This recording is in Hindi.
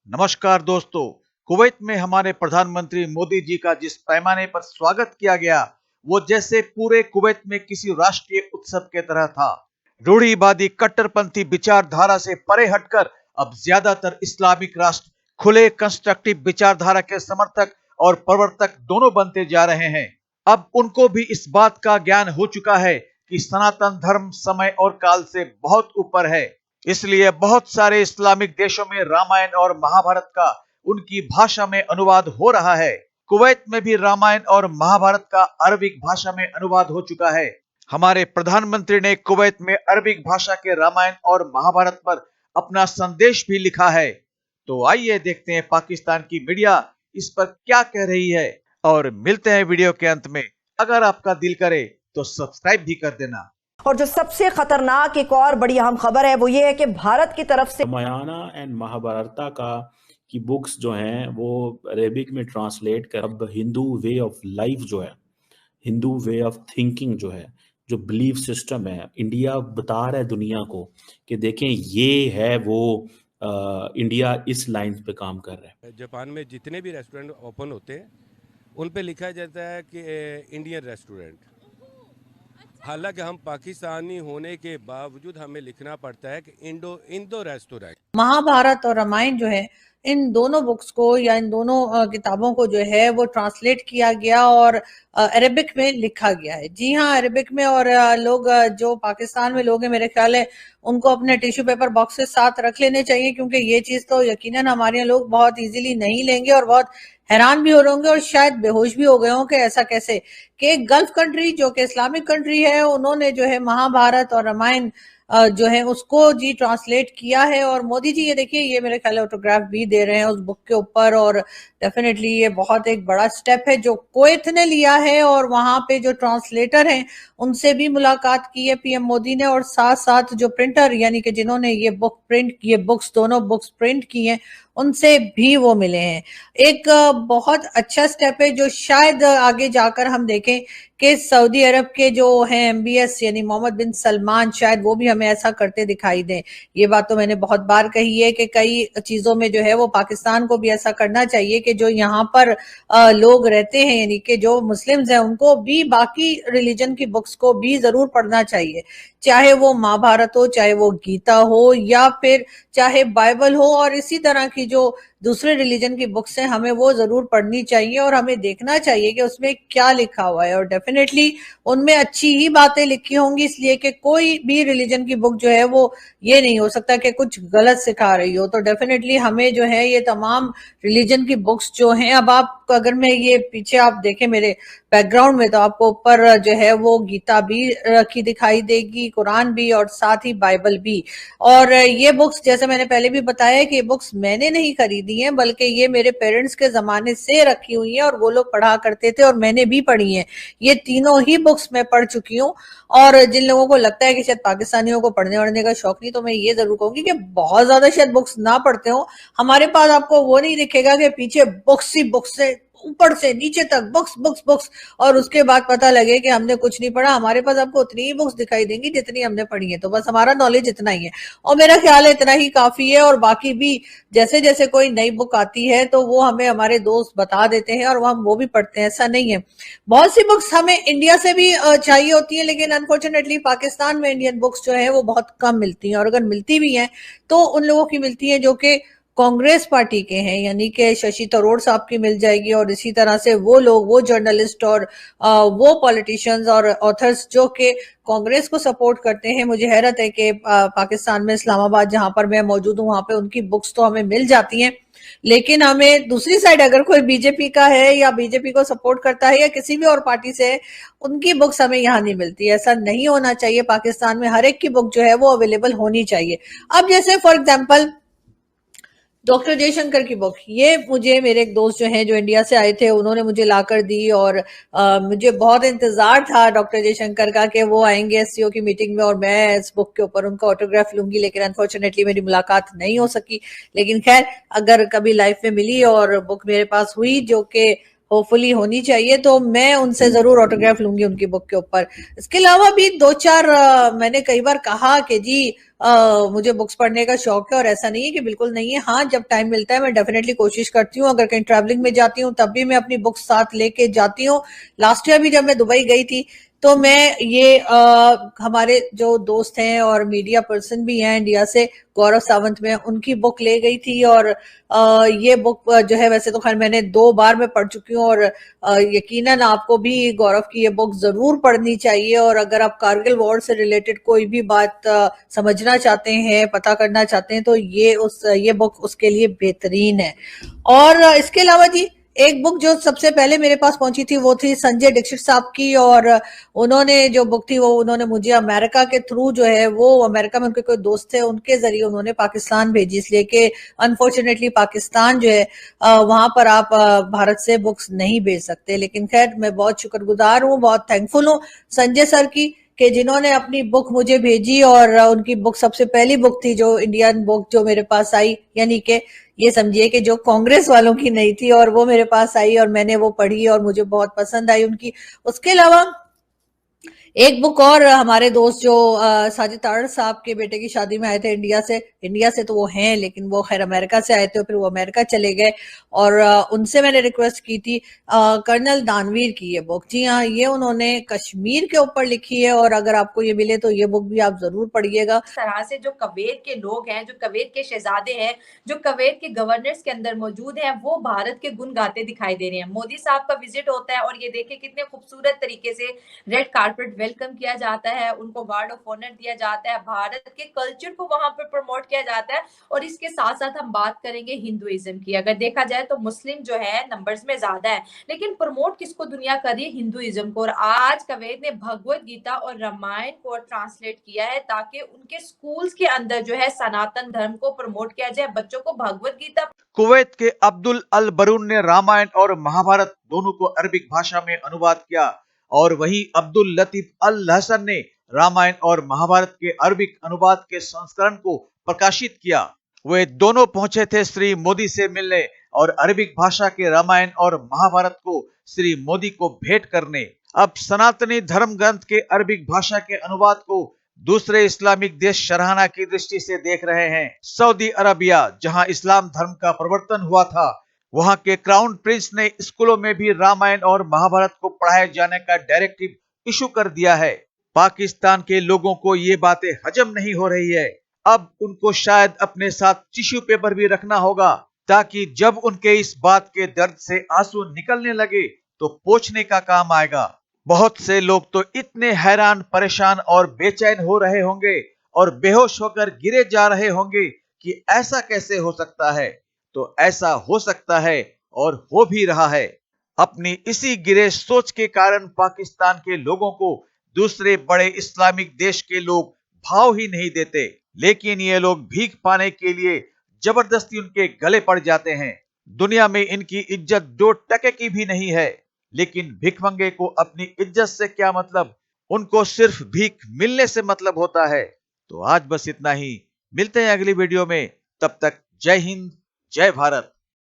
नमस्कार दोस्तों। कुवैत में हमारे प्रधानमंत्री मोदी जी का जिस पैमाने पर स्वागत किया गया, वो जैसे पूरे कुवैत में किसी राष्ट्रीय उत्सव के तरह था। रूढ़िवादी कट्टरपंथी विचारधारा से परे हटकर अब ज्यादातर इस्लामिक राष्ट्र खुले कंस्ट्रक्टिव विचारधारा के समर्थक और प्रवर्तक दोनों बनते जा रहे हैं। अब उनको भी इस बात का ज्ञान हो चुका है कि सनातन धर्म समय और काल से बहुत ऊपर है। इसलिए बहुत सारे इस्लामिक देशों में रामायण और महाभारत का उनकी भाषा में अनुवाद हो रहा है। कुवैत में भी रामायण और महाभारत का अरबिक भाषा में अनुवाद हो चुका है। हमारे प्रधानमंत्री ने कुवैत में अरबिक भाषा के रामायण और महाभारत पर अपना संदेश भी लिखा है। तो आइए देखते हैं पाकिस्तान की मीडिया इस पर क्या कह रही है और मिलते हैं वीडियो के अंत में। अगर आपका दिल करे तो सब्सक्राइब भी कर देना। और जो सबसे खतरनाक एक और बड़ी अहम खबर है वो ये है कि भारत की तरफ से रामायणा एंड महाभारता का की बुक्स जो हैं वो अरेबिक में ट्रांसलेट कर अब हिंदू वे ऑफ लाइफ जो है, हिंदू वे ऑफ थिंकिंग जो है, जो बिलीफ सिस्टम है, इंडिया बता रहा है दुनिया को कि देखें ये है वो इंडिया इस लाइन पे काम कर रहा है। जापान में जितने भी रेस्टोरेंट ओपन होते हैं उन पे लिखा जाता है कि इंडियन रेस्टोरेंट। हालांकि हम पाकिस्तानी होने के बावजूद हमें लिखना पड़ता है कि इंडो रेस्टोरेंट। महाभारत और रामायण जो है, इन दोनों बुक्स को या इन दोनों किताबों को जो है वो ट्रांसलेट किया गया और अरेबिक में लिखा गया है। जी हाँ, अरेबिक में। और लोग जो पाकिस्तान में लोग हैं, मेरे ख्याल है उनको अपने टिश्यू पेपर बॉक्सेस साथ रख लेने चाहिए, क्योंकि ये चीज तो यकीनन हमारे यहाँ लोग बहुत इजीली नहीं लेंगे और बहुत हैरान भी हो रहे होंगे और शायद बेहोश भी हो गए हों कि ऐसा कैसे कि एक गल्फ कंट्री जो कि इस्लामिक कंट्री है, उन्होंने जो है महाभारत और रामायण जो है उसको जी ट्रांसलेट किया है। और मोदी जी ये देखिए, ये मेरे ख्याल ऑटोग्राफ भी दे रहे हैं उस बुक के ऊपर। और डेफिनेटली ये बहुत एक बड़ा स्टेप है जो कुवैत ने लिया है। और वहां पे जो ट्रांसलेटर हैं उनसे भी मुलाकात की है पीएम मोदी ने, और साथ साथ जो प्रिंटर यानी कि जिन्होंने ये बुक्स दोनों बुक्स प्रिंट की हैं उनसे भी वो मिले हैं। एक बहुत अच्छा स्टेप है जो शायद आगे जाकर हम देखें कि सऊदी अरब के जो हैं एमबीएस यानी मोहम्मद बिन सलमान, शायद वो भी हमें ऐसा करते दिखाई दें। ये बात तो मैंने बहुत बार कही है कि कई चीजों में जो है वो पाकिस्तान को भी ऐसा करना चाहिए कि जो यहाँ पर लोग रहते हैं यानी कि जो मुस्लिम्स हैं उनको भी बाकी रिलीजन की बुक्स को भी जरूर पढ़ना चाहिए, चाहे वो महाभारत हो, चाहे वो गीता हो, या फिर चाहे बाइबल हो। और इसी तरह की जो दूसरे रिलीजन की बुक्स हैं हमें वो जरूर पढ़नी चाहिए और हमें देखना चाहिए कि उसमें क्या लिखा हुआ है। और डेफिनेटली उनमें अच्छी ही बातें लिखी होंगी, इसलिए कि कोई भी रिलीजन की बुक जो है वो ये नहीं हो सकता कि कुछ गलत सिखा रही हो। तो डेफिनेटली हमें जो है ये तमाम रिलीजन की बुक्स जो हैं, अब आप अगर मैं ये पीछे आप देखें मेरे बैकग्राउंड में तो आपको ऊपर जो है वो गीता भी रखी दिखाई देगी, कुरान भी और साथ ही बाइबल भी। और ये बुक्स जैसे मैंने पहले भी बताया कि ये बुक्स मैंने नहीं खरीदी हैं, बल्कि ये मेरे पेरेंट्स के जमाने से रखी हुई हैं और वो लोग पढ़ा करते थे और मैंने भी पढ़ी हैं। ये तीनों ही बुक्स मैं पढ़ चुकी हूँ। और जिन लोगों को लगता है कि शायद पाकिस्तानियों को पढ़ने वढ़ने का शौक नहीं, तो मैं ये जरूर कहूंगी कि बहुत ज्यादा शायद बुक्स ना पढ़ते हो। हमारे पास आपको वो नहीं दिखेगा कि पीछे बुक्स ही बुक्स है, ऊपर से नीचे तक बुक्स बुक्स बुक्स, और उसके बाद पता लगे कि हमने कुछ नहीं पढ़ा। हमारे पास आपको उतनी ही बुक्स दिखाई देंगी जितनी हमने पढ़ी है। तो बस हमारा नॉलेज इतना ही है और मेरा ख्याल है इतना ही काफी है। और बाकी भी जैसे जैसे कोई नई बुक आती है तो वो हमें हमारे दोस्त बता देते हैं और हम वो भी पढ़ते हैं, ऐसा नहीं है। बहुत सी बुक्स हमें इंडिया से भी चाहिए होती है, लेकिन अनफॉर्चुनेटली पाकिस्तान में इंडियन बुक्स जो है वो बहुत कम मिलती हैं। और अगर मिलती भी हैं तो उन लोगों की मिलती है जो कि कांग्रेस पार्टी के हैं, यानी कि शशि थरूर साहब की मिल जाएगी। और इसी तरह से वो लोग, वो जर्नलिस्ट और वो पॉलिटिशियंस और ऑथर्स जो कि कांग्रेस को सपोर्ट करते हैं। मुझे हैरत है कि पाकिस्तान में इस्लामाबाद जहां पर मैं मौजूद हूं वहां पे उनकी बुक्स तो हमें मिल जाती हैं, लेकिन हमें दूसरी साइड अगर कोई बीजेपी का है या बीजेपी को सपोर्ट करता है या किसी भी और पार्टी से है, उनकी बुक्स हमें यहाँ नहीं मिलती। ऐसा नहीं होना चाहिए। पाकिस्तान में हर एक की बुक जो है वो अवेलेबल होनी चाहिए। अब जैसे फॉर एग्जाम्पल डॉक्टर जयशंकर की बुक, ये मुझे मेरे एक दोस्त जो हैं जो इंडिया से आए थे उन्होंने मुझे लाकर दी। और मुझे बहुत इंतजार था डॉक्टर जयशंकर का कि वो आएंगे एससीओ की मीटिंग में और मैं इस बुक के ऊपर उनका ऑटोग्राफ लूंगी, लेकिन अनफॉर्चुनेटली मेरी मुलाकात नहीं हो सकी। लेकिन खैर, अगर कभी लाइफ में मिली और बुक मेरे पास हुई जो कि होपफुली होनी चाहिए, तो मैं उनसे जरूर ऑटोग्राफ लूंगी उनकी बुक के ऊपर। इसके अलावा भी दो चार मैंने कई बार कहा कि जी मुझे बुक्स पढ़ने का शौक है और ऐसा नहीं है कि बिल्कुल नहीं है। हाँ, जब टाइम मिलता है मैं डेफिनेटली कोशिश करती हूँ। अगर कहीं ट्रैवलिंग में जाती हूँ तब भी मैं अपनी बुक्स साथ लेके जाती हूँ। लास्ट ईयर भी जब मैं दुबई गई थी तो मैं ये हमारे जो दोस्त हैं और मीडिया पर्सन भी हैं इंडिया से, गौरव सावंत में, उनकी बुक ले गई थी। और ये बुक जो है वैसे तो खैर मैंने 2 बार में पढ़ चुकी हूँ और यकीनन आपको भी गौरव की ये बुक जरूर पढ़नी चाहिए। और अगर आप कारगिल वॉर से रिलेटेड कोई भी बात समझना चाहते हैं, पता करना चाहते हैं, तो ये बुक उसके लिए बेहतरीन है। और इसके अलावा जी एक बुक जो सबसे पहले मेरे पास पहुंची थी वो थी संजय दीक्षित साहब की। और उन्होंने जो बुक थी वो उन्होंने मुझे अमेरिका के थ्रू जो है, वो अमेरिका में उनके कोई दोस्त थे, उनके जरिए उन्होंने पाकिस्तान भेजी, इसलिए कि अनफॉर्चुनेटली पाकिस्तान जो है वहां पर आप भारत से बुक्स नहीं भेज सकते। लेकिन खैर मैं बहुत शुक्रगुजार हूँ, बहुत थैंकफुल हूँ संजय सर की कि जिन्होंने अपनी बुक मुझे भेजी। और उनकी बुक सबसे पहली बुक थी जो इंडियन बुक जो मेरे पास आई, यानी कि ये समझिए कि जो कांग्रेस वालों की नहीं थी, और वो मेरे पास आई और मैंने वो पढ़ी और मुझे बहुत पसंद आई उनकी। उसके अलावा एक बुक और हमारे दोस्त जो साजिद तारड़ साहब के बेटे की शादी में आए थे इंडिया से तो वो हैं, लेकिन वो खैर अमेरिका से आए थे, फिर वो अमेरिका चले गए। और उनसे मैंने रिक्वेस्ट की थी कर्नल दानवीर की ये बुक। जी हाँ, ये उन्होंने कश्मीर के ऊपर लिखी है और अगर आपको ये मिले तो ये बुक भी आप जरूर पढ़िएगा। इस तरह से जो कुवैत के लोग हैं, जो कुवैत के शहजादे हैं, जो कुवैत के गवर्नर्स के अंदर मौजूद हैं, वो भारत के गुण गाते दिखाई दे रहे हैं। मोदी साहब का विजिट होता है और ये देखिए कितने खूबसूरत तरीके से रेड कारपेट वेलकम किया जाता है, उनको वार्ड ऑफ ऑनर दिया जाता है, भारत के कल्चर को वहां पर प्रमोट किया जाता है। और इसके साथ साथ हम बात करेंगे हिंदुइज्म की। अगर देखा जाए तो मुस्लिम जो है नंबर्स में ज्यादा है, लेकिन प्रमोट किसको दुनिया कर रही है? हिंदुइज्म को। और आज कुवैत ने भगवत गीता और रामायण को ट्रांसलेट किया है ताकि उनके स्कूल्स के अंदर जो है सनातन धर्म को प्रमोट किया जाए, बच्चों को भगवत गीता। कुवैत के अब्दुल अल बरून ने रामायण और महाभारत दोनों को अरबिक भाषा में अनुवाद किया और वहीं अब्दुल लतीफ अल हसन ने रामायण और महाभारत के अरबिक अनुवाद के संस्करण को प्रकाशित किया। वे दोनों पहुंचे थे श्री मोदी से मिलने और अरबिक भाषा के रामायण और महाभारत को श्री मोदी को भेंट करने। अब सनातनी धर्म ग्रंथ के अरबिक भाषा के अनुवाद को दूसरे इस्लामिक देश सराहना की दृष्टि से देख रहे हैं। सऊदी अरबिया, जहां इस्लाम धर्म का प्रवर्तन हुआ था, वहां के क्राउन प्रिंस ने स्कूलों में भी रामायण और महाभारत को पढ़ाए जाने का डायरेक्टिव इशू कर दिया है। पाकिस्तान के लोगों को ये बातें हजम नहीं हो रही है। अब उनको शायद अपने साथ टिश्यू पेपर भी रखना होगा ताकि जब उनके इस बात के दर्द से आंसू निकलने लगे तो पोंछने का काम आएगा। बहुत से लोग तो इतने हैरान, परेशान और बेचैन हो रहे होंगे और बेहोश होकर गिरे जा रहे होंगे कि ऐसा कैसे हो सकता है। तो ऐसा हो सकता है और हो भी रहा है। अपनी इसी गिरे सोच के कारण पाकिस्तान के लोगों को दूसरे बड़े इस्लामिक देश के लोग भाव ही नहीं देते, लेकिन ये लोग भीख पाने के लिए जबरदस्ती उनके गले पड़ जाते हैं। दुनिया में इनकी इज्जत 2 टके की भी नहीं है, लेकिन भिखमंगे को अपनी इज्जत से क्या मतलब, उनको सिर्फ भीख मिलने से मतलब होता है। तो आज बस इतना ही, मिलते हैं अगली वीडियो में। तब तक जय हिंद, जय भारत।